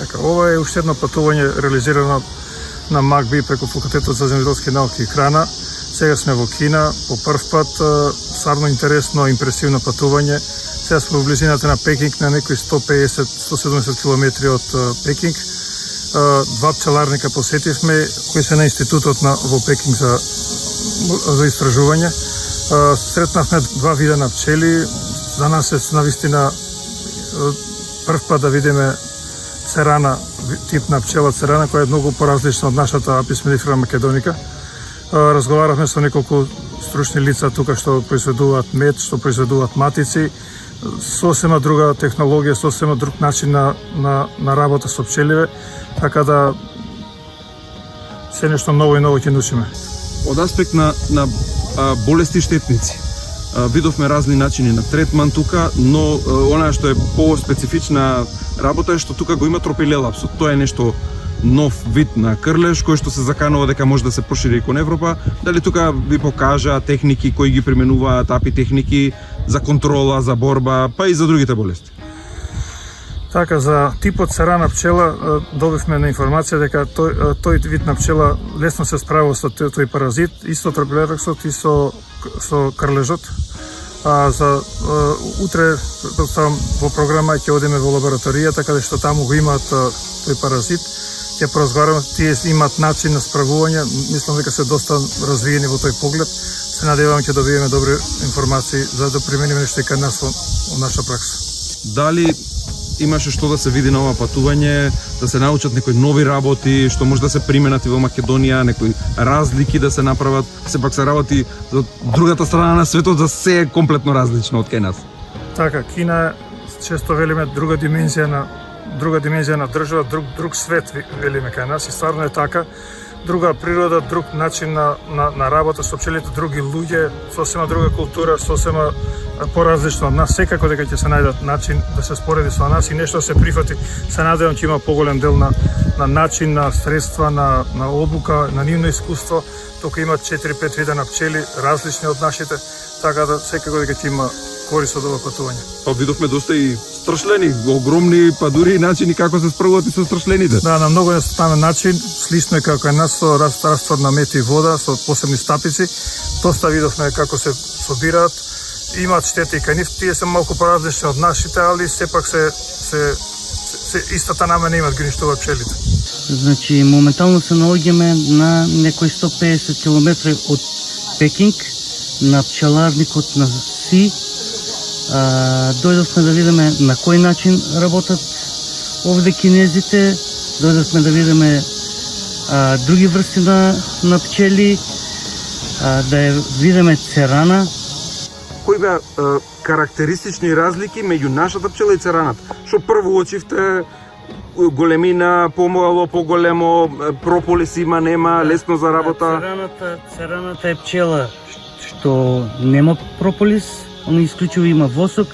Така, ова е уште едно патување реализирано на МАГБИ преку Факултетот за земјоделски науки и храна. Сега сме во Кина по прв пат, стварно интересно, импресивно патување. Сега сме во близината на Пекинг, на некои 150-170 километри од Пекинг. Два пчеларника посетивме, кои се на институтот во Пекинг за истражување. Сретнавме два вида на пчели. За нас е навистина прв пат да видиме церана, тип на пчела церана, која е многу поразлична од нашата Апис mellifera македоника. Разговаравме со неколку стручни лица тука што произведуваат мед, што произведуваат матици. Сосема друга технологија, сосема друг начин на работа со пчеливе, така да се нешто ново и ново ќе научиме. Од аспект на болести штетници, видовме разни начини на третман тука, но она што е по-специфична работа е што тука го има тропилелапсот. Тоа е нешто нов вид на крлеж кој што се заканува дека може да се прошири кон Европа. Дали тука ви покажа техники кои ги применуваат апи техники за контрола, за борба, па и за другите болести? Така, за типот церана пчела добивме на информација дека тој вид на пчела лесно се справува со тој паразит, и со тропилелапсот и со крлежот. За утре во програма ќе одиме во лабораторија, така да што таму го имаат тој паразит. Ќе поразговараме, тие имаат начин на справување, мислам дека се доста развиени во тој поглед. Се надевам ќе добиеме добри информации за да примениме нешто и кај нас во наша пракса. Дали имаше што да се види на ова патување, да се научат некои нови работи, што може да се применат и во Македонија, некои разлики да се направат, сепак се работи за другата страна на светот, за се е комплетно различно од кај нас. Така, Кина често велиме друга димензија на држава, друг свет велиме кај нас, и стварно е така. Друга природа, друг начин на работа со пчелите, други луѓе, сосема друга култура, сосема поразлично од нас. Секако дека ќе се најдат начин да се спореди со нас и нешто се прифати. Се надевам ќе има поголем дел на начин, на средства, на обука, на нивно искуство. Тука има 4-5 вида на пчели, различни од нашите, така да секако дека ќе има корист од ова патување. Па видовме доста и страшлени, огромни, па дури и начини како се справуваат и со страшлените. Да, на многу едноставен начин, слично е како кај нас со раствор на мед и вода, со посебни стапици. Доста видовме како се собираат. Имаат штети и кај нив, тие се малку поразлични од нашите, али сепак се истата намена имат ги уништуваат пчелите. Значи, моментално се наоѓаме на некои 150 км од Пекинг, на пчеларникот на Си. Дојдовме да видиме на кој начин работат овде кинезите, дојдовме да видиме други врсти на пчели, да видиме церана. Кои беа карактеристични разлики меѓу нашата пчела и цераната? Што прво уочивте, големина, помало, поголемо, прополис има, нема, лесно за работа? Цераната е пчела што нема прополис, он исклучиво има восок,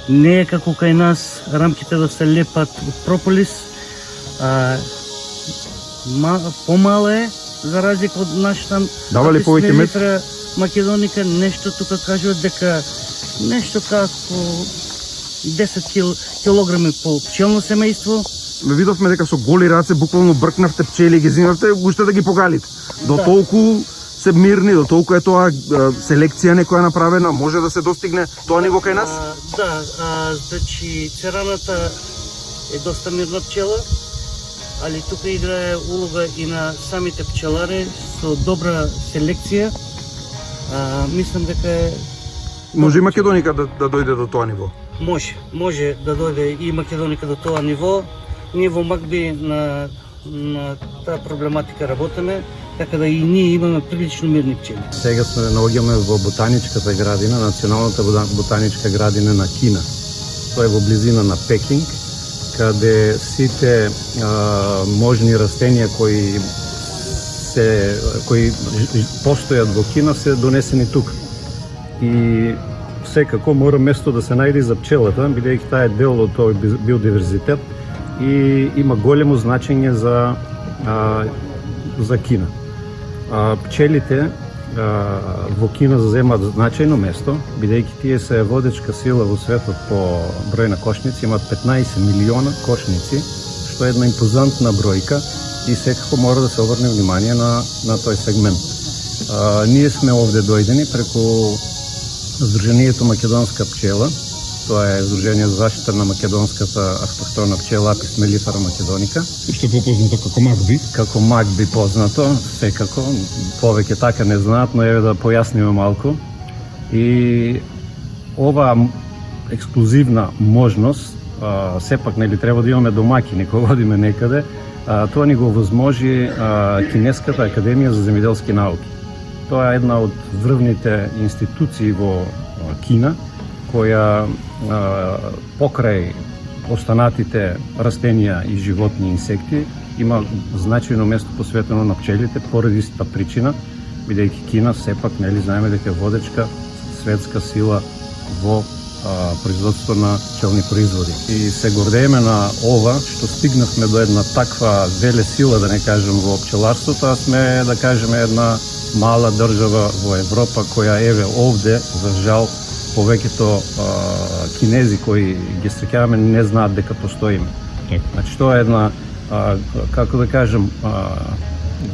не е како кај нас рамките да се лепат од прополис, помала е, за разлика од нашата Апис mellifera македоника, нешто тука кажуват дека нешто како 10 килограми по пчелно семејство. Видовме дека со голи раце буквално бркнавте пчели, ги зимавте, уште да ги погалите. До толку се мирни, до толку е тоа селекција некоја направена, може да се достигне тоа ниво кај нас? Значи цераната е доста мирна пчела, али тука играе улога и на самите пчелари со добра селекција. Мислам дека е... Може и македоника да дојде до тоа ниво? Може да дојде и македоника до тоа ниво. Ние во МАГБИ на таа проблематика работиме, така да и ние имаме прилично мирни пчели. Сега се наоѓаме во ботаничката градина, националната ботаничка градина на Кина. Тоа е во близина на Пекинг, каде сите можни растенија кои постојат во Кина се донесени тука. И секако мора место да се најде за пчелата, бидејќи таа е дел од тој биодиверзитет и има големо значење за Кина. Пчелите во Кина заземаат значајно место, бидејќи тие се водечка сила во светот по број на кошници, имаат 15 милиона кошници, што е една импозантна бројка и секако мора да се обрне внимание на тој сегмент. Ние сме овде дојдени преку Сдруженијето Македонска пчела. Тоа е Сдружение за заштита на македонската автохтона пчела Апис мелифера македоника. Што е попознато како Макби. Како Макби познато, секако. Повеќе така не знаат, но еве да појасниме малку. И ова ексклузивна можност, сепак нели треба да имаме домаќини кога одиме некаде, тоа ни го возможи Кинеската академија за земјоделски науки. Тоа е една од врвните институции во Кина, која покрај останатите растенија и животни и инсекти има значајно место посветено на пчелите поради истата причина, бидејќи Кина сепак нели знаеме дека е водечка светска сила во производство на пчелни производи. И се гордееме на ова што стигнавме до една таква веле сила, да не кажем, во пчеларството, а сме, да кажеме, една мала држава во Европа која еве овде, за жал, повеќето кинези кои ги среќаваме не знаат дека постоиме. Значи тоа е една, како да кажем,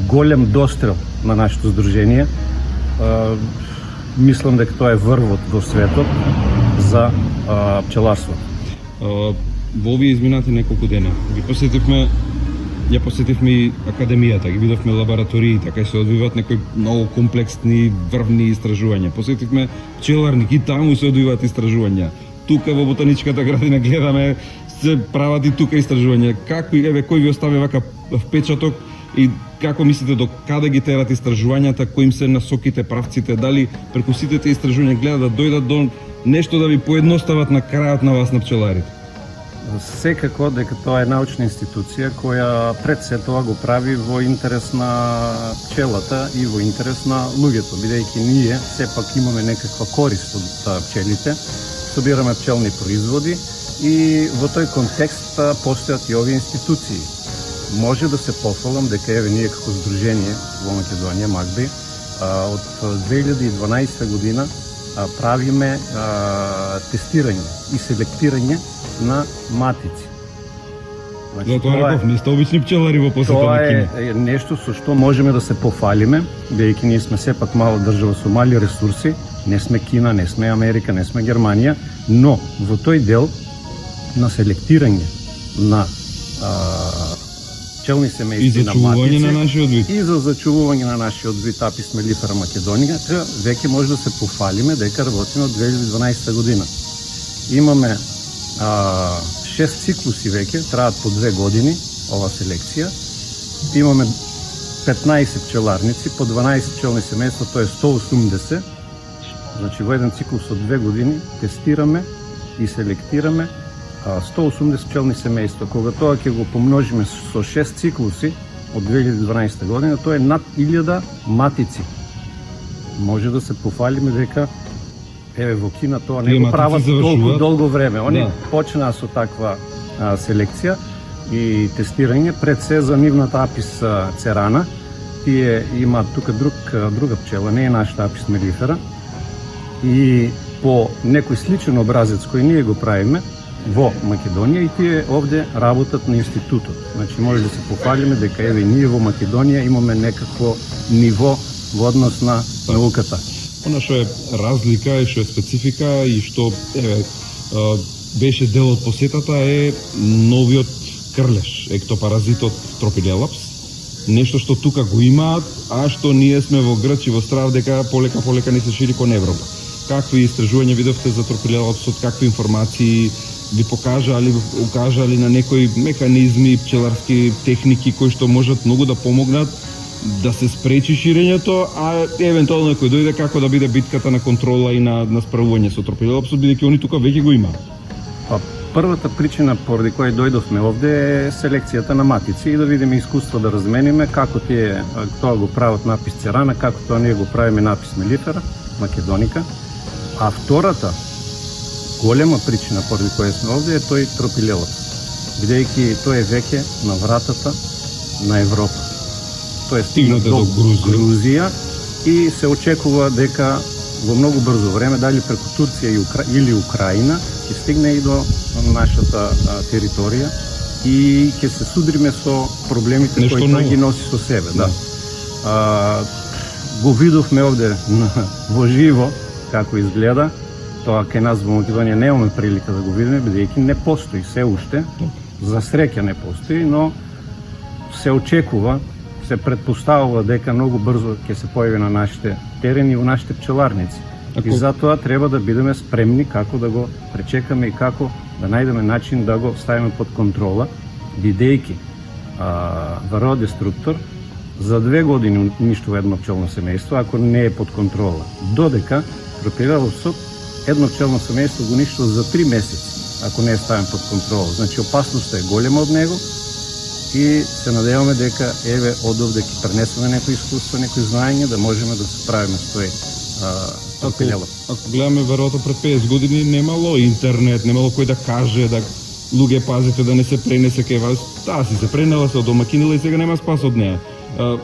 голем дострел на нашето здружение. Мислам дека тоа е врвот во светот за пчеларство. Во овие изминати неколку дена ја посетивме и академијата, ги видовме лабораториите, кај се одвиваат некои многу комплексни врвни истражувања. Посетивме пчеларник и таму се одвиваат истражувања. Тука во ботаничката градина гледаме се прават и тука истражувања. Кој ви остави вака впечаток и како мислите до каде ги терат истражувањата, кои им се насоките, правците, дали преку сите тие истражувања гледат да дојдат до нешто да ви поедностават на крајот на вас на пчеларите? Секако дека тоа е научна институција која пред се тоа го прави во интерес на пчелата и во интерес на луѓето, бидејќи ние сепак имаме некаква корист од пчелите, собираме пчелни производи и во тој контекст постојат и овие институции. Може да се пофалам дека еве ние како здружение во Македонија Макби од 2012 година правиме тестирање и селектирање на матици. Значи, тоа не сте обични пчелари во посета на Кина. Тоа е нешто со што можеме да се пофалиме, бидејќи ние сме сепак мала држава со мали ресурси, не сме Кина, не сме Америка, не сме Германија, но во тој дел на селектирање на пчелни семејства на матици на нашиот вид. И за зачувување на нашиот вид Апис мелифера македоника, веќе може да се пофалиме дека работиме од 2012 година. Имаме 6 циклуси веќе, траат по 2 години ова селекција. Имаме 15 пчеларници, по 12 пчелни семејства, тоа е 180. Значи во еден циклус од 2 години тестираме и селектираме 180 пчелни семејства. Кога тоа ќе го помножиме со 6 циклуси од 2012 година, тоа е над 1000 матици. Може да се пофалиме дека еве во Кина тоа не го прават толку долго време. Они почнаа со таква селекција и тестирање пред се за нивната Апис церана. Тие имаат тука друга пчела, не е нашата Апис мелифера. И по некој сличен образец кој ние го правиме во Македонија и тие овде работат на институтот. Значи може да се пофалиме дека еве ние во Македонија имаме некакво ниво во однос на науката. Она што е разлика и што е специфика и што беше дел од посетата е новиот крлеш, ектопаразитот Тропилелапс. Нешто што тука го имаат, а што ние сме во Грч и во страв дека полека не се шири кон Европа. Какви истражувања видовте за Тропилелапсот, какви информации ви укажали на некои механизми, пчеларски техники кои што можат многу да помогнат да се спречи ширењето, а евентуално кој дојде како да биде битката на контрола и на справување со Тропилелапсот, бидејќи они тука веќе го имаат. Првата причина поради која дојдовме овде е селекцијата на матици и да видиме искуство да размениме како тие тоа го прават на Апис церана, како тоа ние го правиме на Апис мелифера македоника. А втората голема причина поради која сме овде е тој Тропилелапс, бидејќи тој е веќе на вратата на Европа. Тој е стигнат до Грузија и се очекува дека во многу брзо време, дали преку Турција или Украина, ќе стигне и до нашата територија и ќе се судриме со проблемите Нешто кои ново. тој ги носи со себе. Да. Го видовме овде во живо како изгледа. Тоа кај нас во Македонија немаме прилика да го видиме, бидејќи не постои се уште. За среќа не постои, но се очекува, се предпоставува дека многу брзо ќе се појави на нашите терени и во нашите пчеларници. И затоа треба да бидеме спремни како да го пречекаме и како да најдеме начин да го ставиме под контрола, бидејќи вароодеструктор за 2 години уништува едно пчелно семејство ако не е под контрола. Додека тропилелов сок едно пчелно семејство го уништува за 3 месеци ако не е ставен под контрола. Значи опасноста е голема од него и се надеваме дека еве одовде ќе пренесеме некои искуство, некои знаење да можеме да се справиме со тој тропилелов. Ако гледаме веројатно пред 50 години немало интернет, немало кој да каже да луѓе пазите да не се пренесе кај вас. Таа си се пренела, се одомакинила и сега нема спас од неа.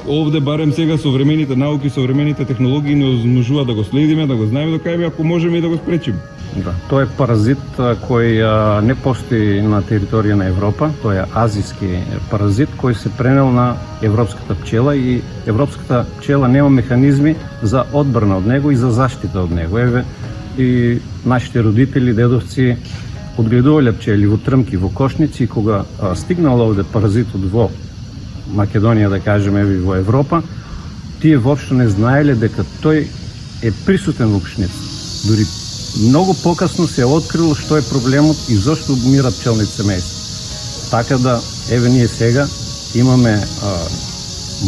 Овде барем сега современите науки, современите технологии не можува да го следиме, да го знаеме до кај ако можеме и да го спречиме. Да, тој е паразит кој не постои на територија на Европа, тој е азиски паразит кој се пренел на европската пчела и европската пчела нема механизми за одбрана од него и за заштита од него. Еве и нашите родители, дедовци одгледувале пчели во трмки, во кошници и кога стигнал овде паразитот во Македонија, да кажеме, еви во Европа, тие воопшто не знаеле дека тој е присутен во кошници. Дури многу покасно се открило што е проблемот и зошто умират пчелните семејства. Така да, еве ние сега имаме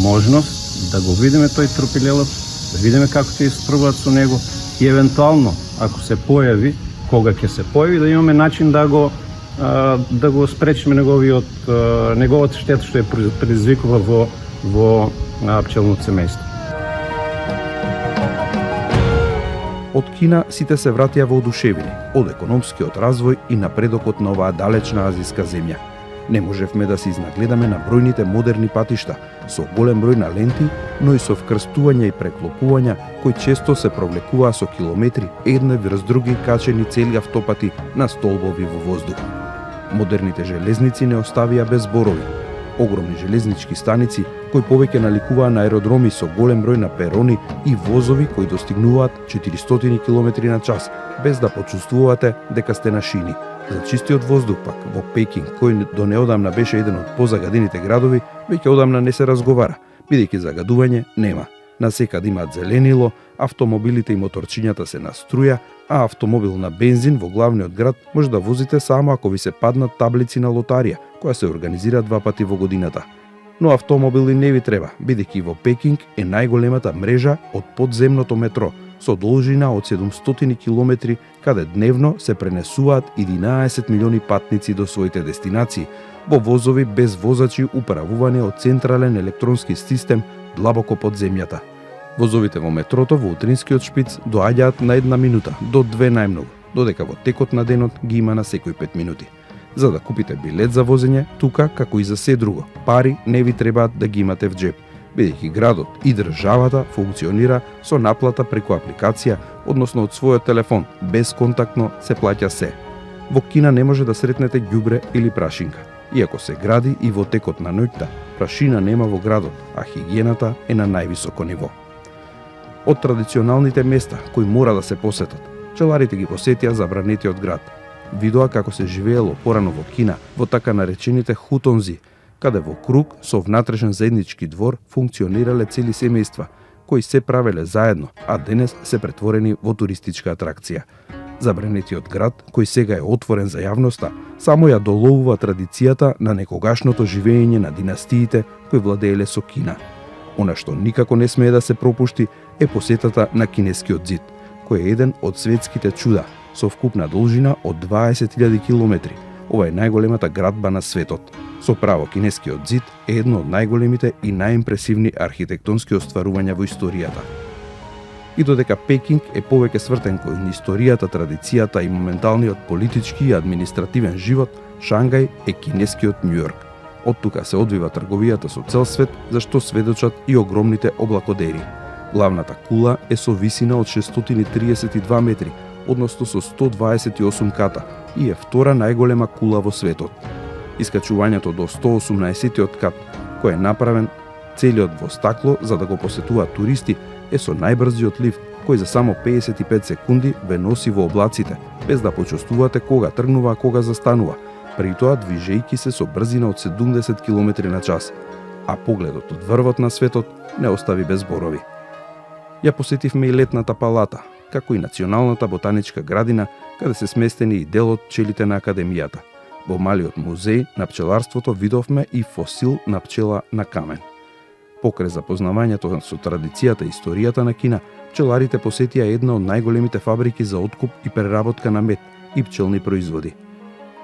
можност да го видиме тој тропилелов, да видиме како ќе испробуваат со него и евентуално, ако се појави, кога ќе се појави, да имаме начин да го спречиме неговата штета што е предизвикува во пчелното семејство. Од Кина сите се вратија воодушевени од економскиот развој и напредокот на оваа далечна азиска земја. Не можевме да се изнагледаме на бројните модерни патишта со голем број на ленти, но и со вкрстувања и преклопувања кои често се провлекуваа со километри едне врз други качени цели автопати на столбови во воздух. Модерните железници не оставија без зборови. Огромни железнички станици кои повеќе наликуваа на аеродроми со голем број на перони и возови кои достигнуваат 400 км на час, без да почувствувате дека сте на шини. За чистиот воздух пак во Пекинг, кој до неодамна беше еден од позагадените градови, веќе одамна не се разговара, бидејќи загадување нема. Насекаде имаат зеленило, автомобилите и моторчињата се на струја, а автомобил на бензин во главниот град може да возите само ако ви се паднат таблици на лотарија, која се организира 2 пати во годината. Но автомобили не ви треба, бидејќи во Пекинг е најголемата мрежа од подземното метро, со должина од 700 км, каде дневно се пренесуваат 11 милиони патници до своите дестинации, во возови без возачи управувани од централен електронски систем длабоко под земјата. Возовите во метрото во утринскиот шпиц доаѓаат на 1 минута, до 2 најмногу, додека во текот на денот ги има на секој 5 минути. За да купите билет за возење, тука, како и за се друго, пари не ви требаат да ги имате в джеб, бидејќи градот и државата функционира со наплата преку апликација, односно од својот телефон, безконтактно се плаќа се. Во Кина не може да сретнете ѓубре или прашинка. Иако се гради и во текот на ноќта, прашина нема во градот, а хигиената е на највисоко ниво. Од традиционалните места кои мора да се посетат, пчеларите ги посетија забранетиот град. Видоа како се живеело порано во Кина, во така наречените хутонзи, каде во круг со внатрешен заеднички двор функционирале цели семејства, кои се правеле заедно, а денес се претворени во туристичка атракција. Забранетиот град, кој сега е отворен за јавноста, само ја доловува традицијата на некогашното живење на династиите кои владееле со Кина. Она што никако не смее да се пропушти е посетата на Кинескиот зид, кој е еден од светските чуда, со вкупна должина од 20.000 километри. Ова е најголемата градба на светот. Со право, Кинескиот зид е едно од најголемите и најимпресивни архитектонски остварувања во историјата. И додека Пекинг е повеќе свртен кон историјата, традицијата и моменталниот политички и административен живот, Шангај е кинескиот Њујорк. Од тука се одвива трговијата со цел свет, за што сведочат и огромните облакодери. Главната кула е со висина од 632 метри, односно со 128 ката, и е втора најголема кула во светот. Искачувањето до 118-тиот кат, кој е направен целиот во стакло за да го посетуваат туристи, е со најбрзиот лифт, кој за само 55 секунди ве носи во облаците, без да почувствувате кога тргнува, а кога застанува, при тоа движејќи се со брзина од 70 км на час, а погледот од врвот на светот не остави без зборови. Ја посетивме и летната палата, како и Националната ботаничка градина, каде се сместени и дел од пчелите на Академијата. Во малиот музеј на пчеларството видовме и фосил на пчела на камен. Покрај запознавањето со традицијата и историјата на Кина, пчеларите посетија една од најголемите фабрики за откуп и преработка на мед и пчелни производи.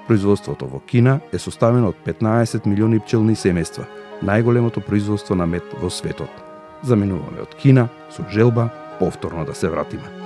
Производството во Кина е составено од 15 милиони пчелни семејства, најголемото производство на мед во светот. Заминуваме од Кина со желба повторно да се вратиме.